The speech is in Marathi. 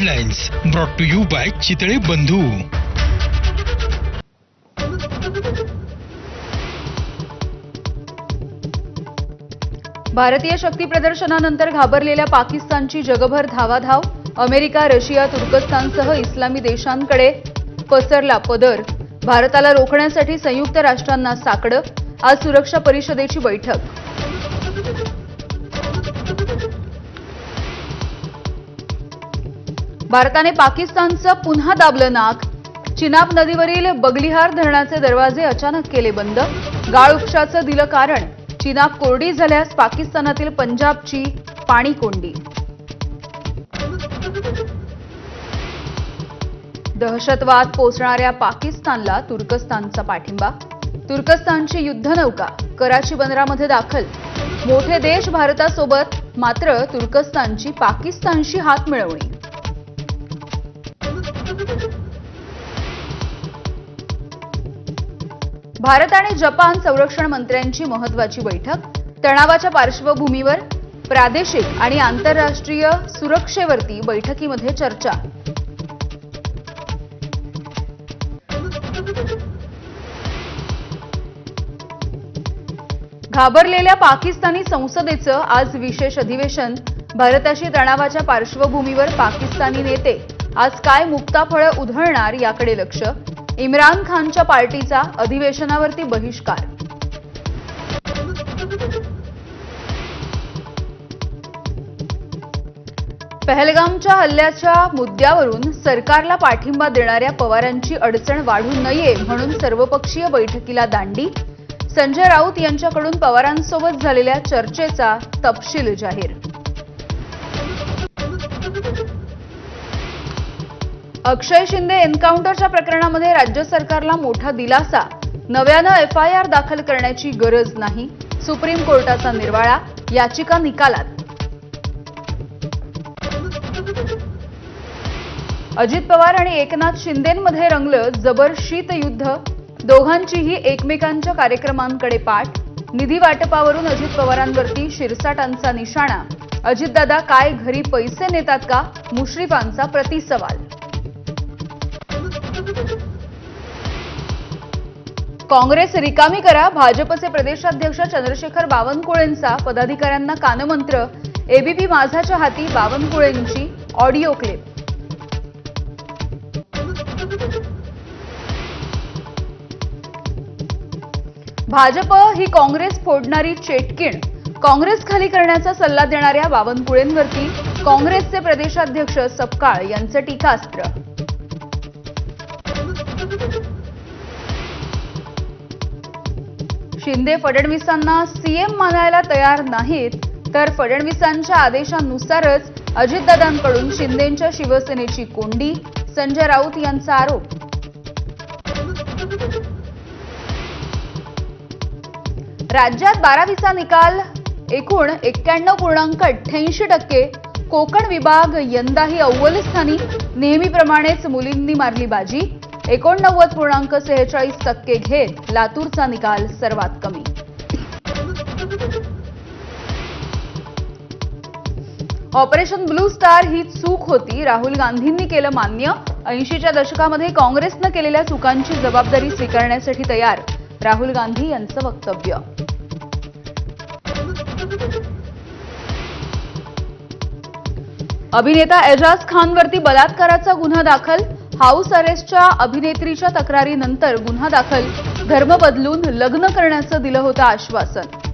Headlines brought to you by Chitale Bandhu. भारतीय शक्ती प्रदर्शनानंतर घाबरलेल्या पाकिस्तानची जगभर धावाधाव. अमेरिका, रशिया, तुर्कस्तानसह इस्लामी देशांकडे पसरला पदर. भारताला रोखण्यासाठी संयुक्त राष्ट्रांना साकडं. आज सुरक्षा परिषदेची बैठक. भारताने पाकिस्तानचं पुन्हा दाबलं नाक. चिनाब नदीवरील बगलिहार धरणाचे दरवाजे अचानक केले बंद. गाळ उपशाचं दिलं कारण. चिनाब कोरडी झाल्यास पाकिस्तानातील पंजाबची पाणी कोंडी. दहशतवाद पोसणाऱ्या पाकिस्तानला तुर्कस्तानचा पाठिंबा. तुर्कस्तानची युद्धनौका कराची बंदरामध्ये दाखल. मोठे देश भारतासोबत, मात्र तुर्कस्तानची पाकिस्तानशी हात मिळवणी. भारत आणि जपान संरक्षण मंत्र्यांची महत्त्वाची बैठक. तणावाच्या पार्श्वभूमीवर प्रादेशिक आणि आंतरराष्ट्रीय सुरक्षेवरती बैठकीमध्ये चर्चा. घाबरलेल्या पाकिस्तानी संसदेचं आज विशेष अधिवेशन. भारताशी तणावाच्या पार्श्वभूमीवर पाकिस्तानी नेते आज काय मुक्ताफळं उधळणार याकडे लक्ष. इम्रान खानच्या पार्टीचा अधिवेशनावरती बहिष्कार. पहलगामच्या हल्ल्याच्या मुद्द्यावरून सरकारला पाठिंबा देणाऱ्या पवारांची अडचण वाढू नये म्हणून सर्वपक्षीय बैठकीला दांडी. संजय राऊत यांच्याकडून पवारांसोबत झालेल्या चर्चेचा तपशील जाहीर. अक्षय शिंदे एन्काउंटरच्या प्रकरणामध्ये राज्य सरकारला मोठा दिलासा. नव्यानं FIR दाखल करण्याची गरज नाही. सुप्रीम कोर्टाचा निर्वाळा. याचिका निकालात. अजित पवार आणि एकनाथ शिंदेंमध्ये रंगलं जबर शीतयुद्ध. दोघांचीही एकमेकांच्या कार्यक्रमांकडे पाठ. निधी वाटपावरून अजित पवारांवरती शिरसाटांचा निशाणा. अजितदादा काय घरी पैसे नेतात का? मुश्रीफांचा प्रतिसवाल. काँग्रेस रिकामी करा. भाजपचे प्रदेशाध्यक्ष चंद्रशेखर बावनकुळेंचा पदाधिकाऱ्यांना कानमंत्र. ABP माझाच्या हाती बावनकुळेंची ऑडिओ क्लिप. भाजप ही काँग्रेस फोडणारी चेटकीण. काँग्रेस खाली करण्याचा सल्ला देणाऱ्या बावनकुळेंवरती काँग्रेसचे प्रदेशाध्यक्ष सपकाळ यांचं टीकास्त्र. शिंदे फडणवीसांना CM मानायला तयार नाहीत, तर फडणवीसांच्या आदेशानुसारच अजितदादांकडून शिंदेंच्या शिवसेनेची कोंडी. संजय राऊत यांचा आरोप. राज्यात 12वीचा निकाल एकूण 91.88%. कोकण विभाग यंदाही अव्वल स्थानी. नेहमीप्रमाणेच मुलींनी मारली बाजी. 89.46% घेत लातूरचा निकाल सर्वात कमी. ऑपरेशन ब्लू स्टार ही चूक होती, राहुल गांधींनी केलं मान्य. 80च्या दशकामध्ये काँग्रेसनं केलेल्या चुकांची जबाबदारी स्वीकारण्यासाठी तयार. राहुल गांधी यांचं वक्तव्य. अभिनेता एजाज खानवरती बलात्काराचा गुन्हा दाखल. हाऊस अरेस्टच्या अभिनेत्रीच्या तक्रारीनंतर गुन्हा दाखल. धर्म बदलून लग्न करण्याचं दिलं होतं आश्वासन.